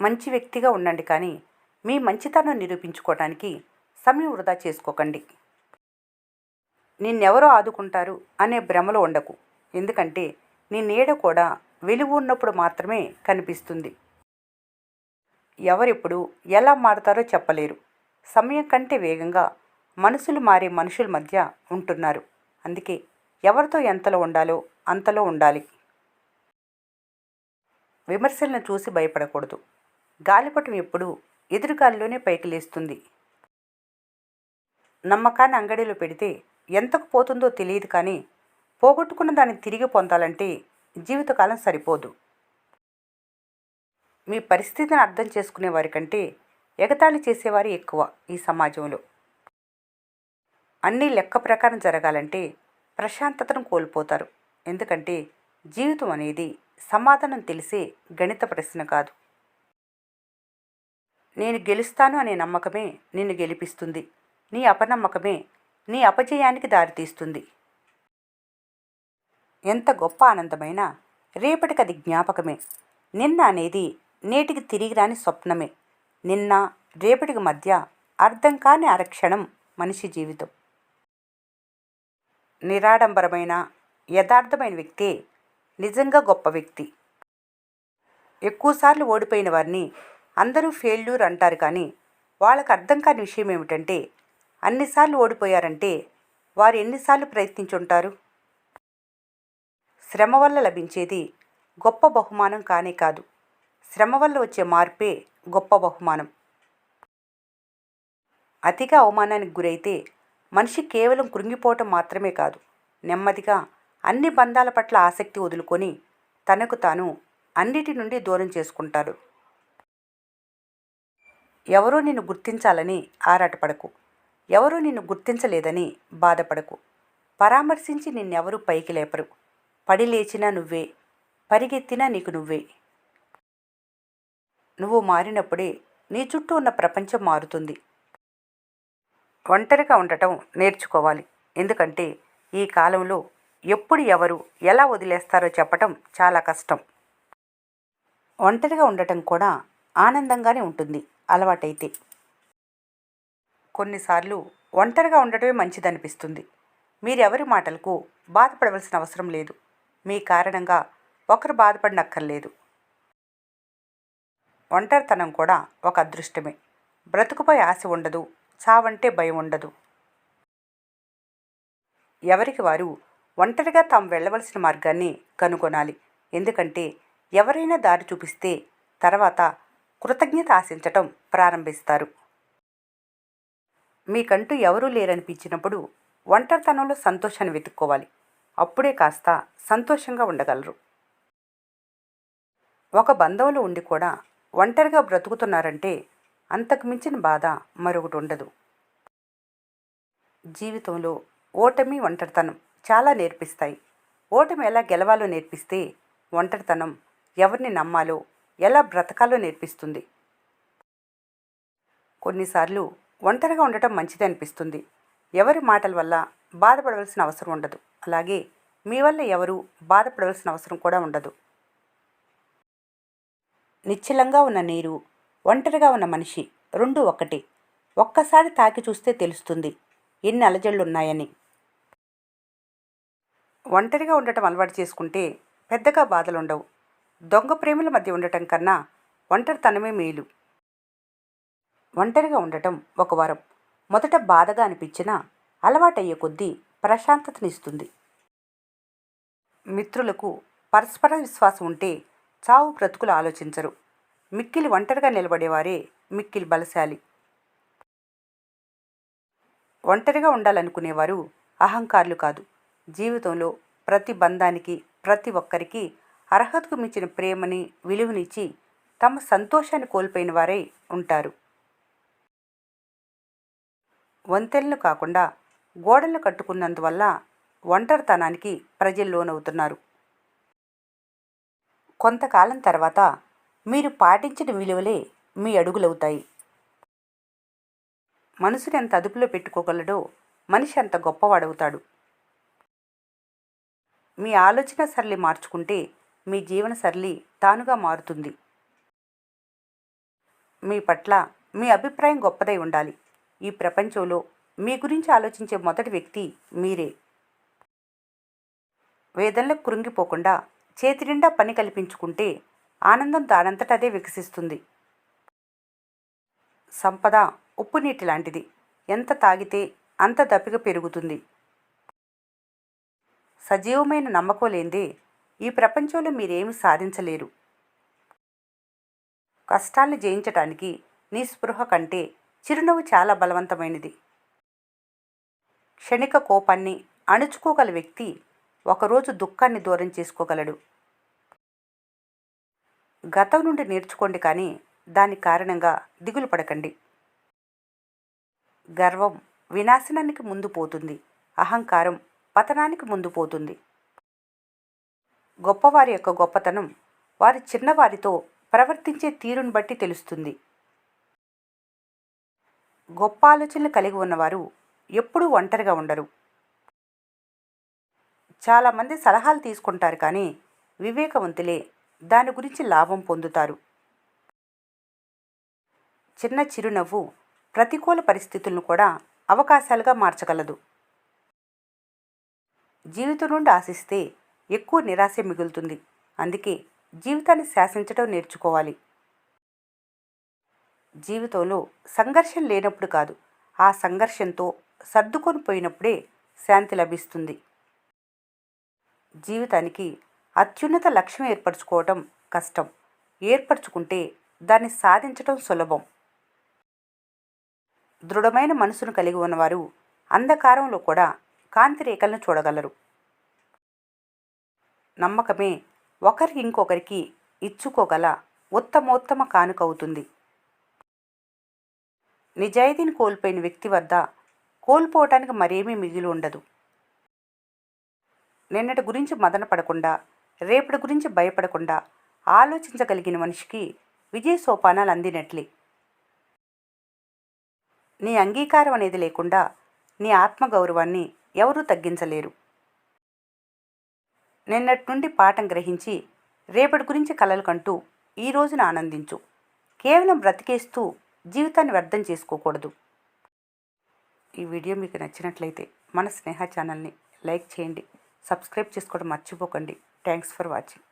మంచి వ్యక్తిగా ఉండండి కానీ మీ మంచితనం నిరూపించుకోవటానికి సమయం వృధా చేసుకోకండి. నిన్నెవరో ఆదుకుంటారు అనే భ్రమలో ఉండకు. ఎందుకంటే నీ నీడ కూడా వెలుగు ఉన్నప్పుడు మాత్రమే కనిపిస్తుంది. ఎవరెప్పుడు ఎలా మారతారో చెప్పలేరు. సమయం కంటే వేగంగా మనసులు మారే మనుషుల మధ్య ఉంటున్నారు. అందుకే ఎవరితో ఎంతలో ఉండాలో అంతలో ఉండాలి. విమర్శలను చూసి భయపడకూడదు. గాలిపటం ఎప్పుడూ ఎదురుగాలిలోనే పైకి లేస్తుంది. నమ్మకాన్ని అంగడిలో పెడితే ఎంతకు పోతుందో తెలియదు కానీ పోగొట్టుకున్న దాన్ని తిరిగి పొందాలంటే జీవితకాలం సరిపోదు. మీ పరిస్థితిని అర్థం చేసుకునే వారికంటే ఎగతాళి చేసేవారు ఎక్కువ ఈ సమాజంలో. అన్నీ లెక్క ప్రకారం జరగాలంటే ప్రశాంతతను కోల్పోతారు. ఎందుకంటే జీవితం అనేది సమాధానం తెలిసే గణిత ప్రశ్న కాదు. నేను గెలుస్తాను అనే నమ్మకమే నిన్ను గెలిపిస్తుంది. నీ అపనమ్మకమే నీ అపజయానికి దారితీస్తుంది. ఎంత గొప్ప ఆనందమైనా రేపటికి అది జ్ఞాపకమే. నిన్న అనేది నేటికి తిరిగి రాని స్వప్నమే. నిన్న రేపటికి మధ్య అర్థం కాని అరక్షణం మనిషి జీవితం. నిరాడంబరమైన యథార్థమైన వ్యక్తే నిజంగా గొప్ప వ్యక్తి. ఎక్కువసార్లు ఓడిపోయిన వారిని అందరూ ఫెయిల్యూర్ అంటారు కానీ వాళ్ళకు అర్థం కాని విషయం ఏమిటంటే అన్నిసార్లు ఓడిపోయారంటే వారు ఎన్నిసార్లు ప్రయత్నించుంటారు. శ్రమ వల్ల లభించేది గొప్ప బహుమానం కానే కాదు. శ్రమ వల్ల వచ్చే మార్పే గొప్ప బహుమానం. అతిగా అవమానానికి గురైతే మనిషి కేవలం కృంగిపోవటం మాత్రమే కాదు, నెమ్మదిగా అన్ని బంధాల పట్ల ఆసక్తి వదులుకొని తనకు తాను అన్నిటి నుండి దూరం చేసుకుంటాడు. ఎవరో నిన్ను గుర్తించాలని ఆరాటపడకు. ఎవరూ నిన్ను గుర్తించలేదని బాధపడకు. పరామర్శించి నిన్నెవరూ పైకి లేపరు. పడి లేచినా నువ్వే, పరిగెత్తినా నీకు నువ్వే. నువ్వు మారినప్పుడే నీ చుట్టూ ఉన్న ప్రపంచం మారుతుంది. ఒంటరిగా ఉండటం నేర్చుకోవాలి. ఎందుకంటే ఈ కాలంలో ఎప్పుడు ఎవరు ఎలా వదిలేస్తారో చెప్పటం చాలా కష్టం. ఒంటరిగా ఉండటం కూడా ఆనందంగానే ఉంటుంది అలవాటైతే. కొన్నిసార్లు ఒంటరిగా ఉండటమే మంచిదనిపిస్తుంది. మీరెవరి మాటలకు బాధపడవలసిన అవసరం లేదు. మీ కారణంగా ఒకరు బాధపడనక్కర్లేదు. ఒంటరితనం కూడా ఒక అదృష్టమే. బ్రతుకుపై ఆశ ఉండదు, చావంటే భయం ఉండదు. ఎవరికి వారు ఒంటరిగా తాము వెళ్ళవలసిన మార్గాన్ని కనుగొనాలి. ఎందుకంటే ఎవరైనా దారి చూపిస్తే తర్వాత కృతజ్ఞత ఆశించటం ప్రారంభిస్తారు. మీకంటూ ఎవరూ లేరనిపించినప్పుడు ఒంటరితనంలో సంతోషాన్ని వెతుక్కోవాలి. అప్పుడే కాస్త సంతోషంగా ఉండగలరు. ఒక బంధంలో ఉండి కూడా ఒంటరిగా బ్రతుకుతున్నారంటే అంతకు మించిన బాధ మరొకటి ఉండదు. జీవితంలో ఓటమి, ఒంటరితనం చాలా నేర్పిస్తాయి. ఓటమి ఎలా గెలవాలో నేర్పిస్తే ఒంటరితనం ఎవరిని నమ్మాలో, ఎలా బ్రతకాలో నేర్పిస్తుంది. కొన్నిసార్లు ఒంటరిగా ఉండటం మంచిది అనిపిస్తుంది. ఎవరి మాటల వల్ల బాధపడవలసిన అవసరం ఉండదు. అలాగే మీ వల్ల ఎవరు బాధపడవలసిన అవసరం కూడా ఉండదు. నిశ్చలంగా ఉన్న నీరు, ఒంటరిగా ఉన్న మనిషి రెండూ ఒక్కటే. ఒక్కసారి తాకి చూస్తే తెలుస్తుంది ఎన్ని అలజడులున్నాయని. ఒంటరిగా ఉండటం అలవాటు చేసుకుంటే పెద్దగా బాధలుండవు. దొంగ ప్రేమల మధ్య ఉండటం కన్నా ఒంటరితనమే మేలు. ఒంటరిగా ఉండటం ఒక వరం. మొదట బాధగా అనిపించినా అలవాటయ్యే కొద్దీ ప్రశాంతతనిస్తుంది. మిత్రులకు పరస్పర విశ్వాసం ఉంటే చావు బ్రతుకులు ఆలోచించరు. మిక్కిలి ఒంటరిగా నిలబడేవారే మిక్కిలి బలశాలి. ఒంటరిగా ఉండాలనుకునేవారు అహంకారులు కాదు. జీవితంలో ప్రతి బంధానికి, ప్రతి ఒక్కరికి అర్హతకు మించిన ప్రేమని, విలువనిచ్చి తమ సంతోషాన్ని కోల్పోయిన వారే ఉంటారు. వంతెనలు కాకుండా గోడలు కట్టుకున్నందువల్ల ఒంటరితనానికి ప్రజలు లోనవుతున్నారు. కొంతకాలం తర్వాత మీరు పాటించిన విలువలే మీ అడుగులవుతాయి. మనసుని ఎంత అదుపులో పెట్టుకోగలడో మనిషి అంత గొప్పవాడవుతాడు. మీ ఆలోచన సరళి మార్చుకుంటే మీ జీవన సరళి తానుగా మారుతుంది. మీ పట్ల మీ అభిప్రాయం గొప్పదై ఉండాలి. ఈ ప్రపంచంలో మీ గురించి ఆలోచించే మొదటి వ్యక్తి మీరే. వేదనలకు కృంగిపోకుండా చేతి నిండా పని కల్పించుకుంటే ఆనందం దానంతట అదే వికసిస్తుంది. సంపద ఉప్పు నీటి లాంటిది. ఎంత తాగితే అంత దప్పిక పెరుగుతుంది. సజీవమైన నమ్మకం లేనిదే ఈ ప్రపంచంలో మీరేమీ సాధించలేరు. కష్టాల్ని జయించటానికి నిస్పృహ కంటే చిరునవ్వు చాలా బలవంతమైనది. క్షణిక కోపాన్ని అణుచుకోగల వ్యక్తి ఒకరోజు దుఃఖాన్ని దూరం చేసుకోగలడు. గతం నుండి నేర్చుకోండి, కానీ దాని కారణంగా దిగులు పడకండి. గర్వం వినాశనానికి ముందు పోతుంది. అహంకారం పతనానికి ముందు పోతుంది. గొప్పవారి యొక్క గొప్పతనం వారి చిన్నవారితో ప్రవర్తించే తీరును బట్టి తెలుస్తుంది. గొప్ప ఆలోచనలు కలిగి ఉన్నవారు ఎప్పుడూ ఒంటరిగా ఉండరు. చాలామంది సలహాలు తీసుకుంటారు, కానీ వివేకవంతులే దాని గురించి లాభం పొందుతారు. చిన్న చిరునవ్వు ప్రతికూల పరిస్థితులను కూడా అవకాశాలుగా మార్చగలదు. జీవితం నుండి ఆశిస్తే ఎక్కువ నిరాశ మిగులుతుంది. అందుకే జీవితాన్ని శాసించడం నేర్చుకోవాలి. జీవితంలో సంఘర్షణ లేనప్పుడు కాదు, ఆ సంఘర్షణతో సర్దుకొని పోయినప్పుడే శాంతి లభిస్తుంది. జీవితానికి అత్యున్నత లక్ష్యం ఏర్పరచుకోవటం కష్టం. ఏర్పరచుకుంటే దాన్ని సాధించటం సులభం. దృఢమైన మనసును కలిగి ఉన్నవారు అంధకారంలో కూడా కాంతి రేఖలను చూడగలరు. నమ్మకమే ఒకరికి ఇంకొకరికి ఇచ్చుకోగల ఉత్తమోత్తమ కానుక అవుతుంది. నిజాయితీని కోల్పోయిన వ్యక్తి వద్ద కోల్పోవటానికి మరేమీ మిగిలి ఉండదు. నిన్నటి గురించి మదన పడకుండా, రేపటి గురించి భయపడకుండా ఆలోచించగలిగిన మనిషికి విజయ సోపానాలు అందినట్లే. నీ అంగీకారం అనేది లేకుండా నీ ఆత్మగౌరవాన్ని ఎవరూ తగ్గించలేరు. నిన్నటి నుండి పాఠం గ్రహించి రేపటి గురించి కలలు కంటూ ఈ రోజున ఆనందించు. కేవలం బ్రతికేస్తూ జీవితాన్ని వ్యర్థం చేసుకోకూడదు. ఈ వీడియో మీకు నచ్చినట్లయితే మన స్నేహ ఛానల్ని లైక్ చేయండి, సబ్స్క్రైబ్ చేసుకోవడం మర్చిపోకండి. Thanks for watching.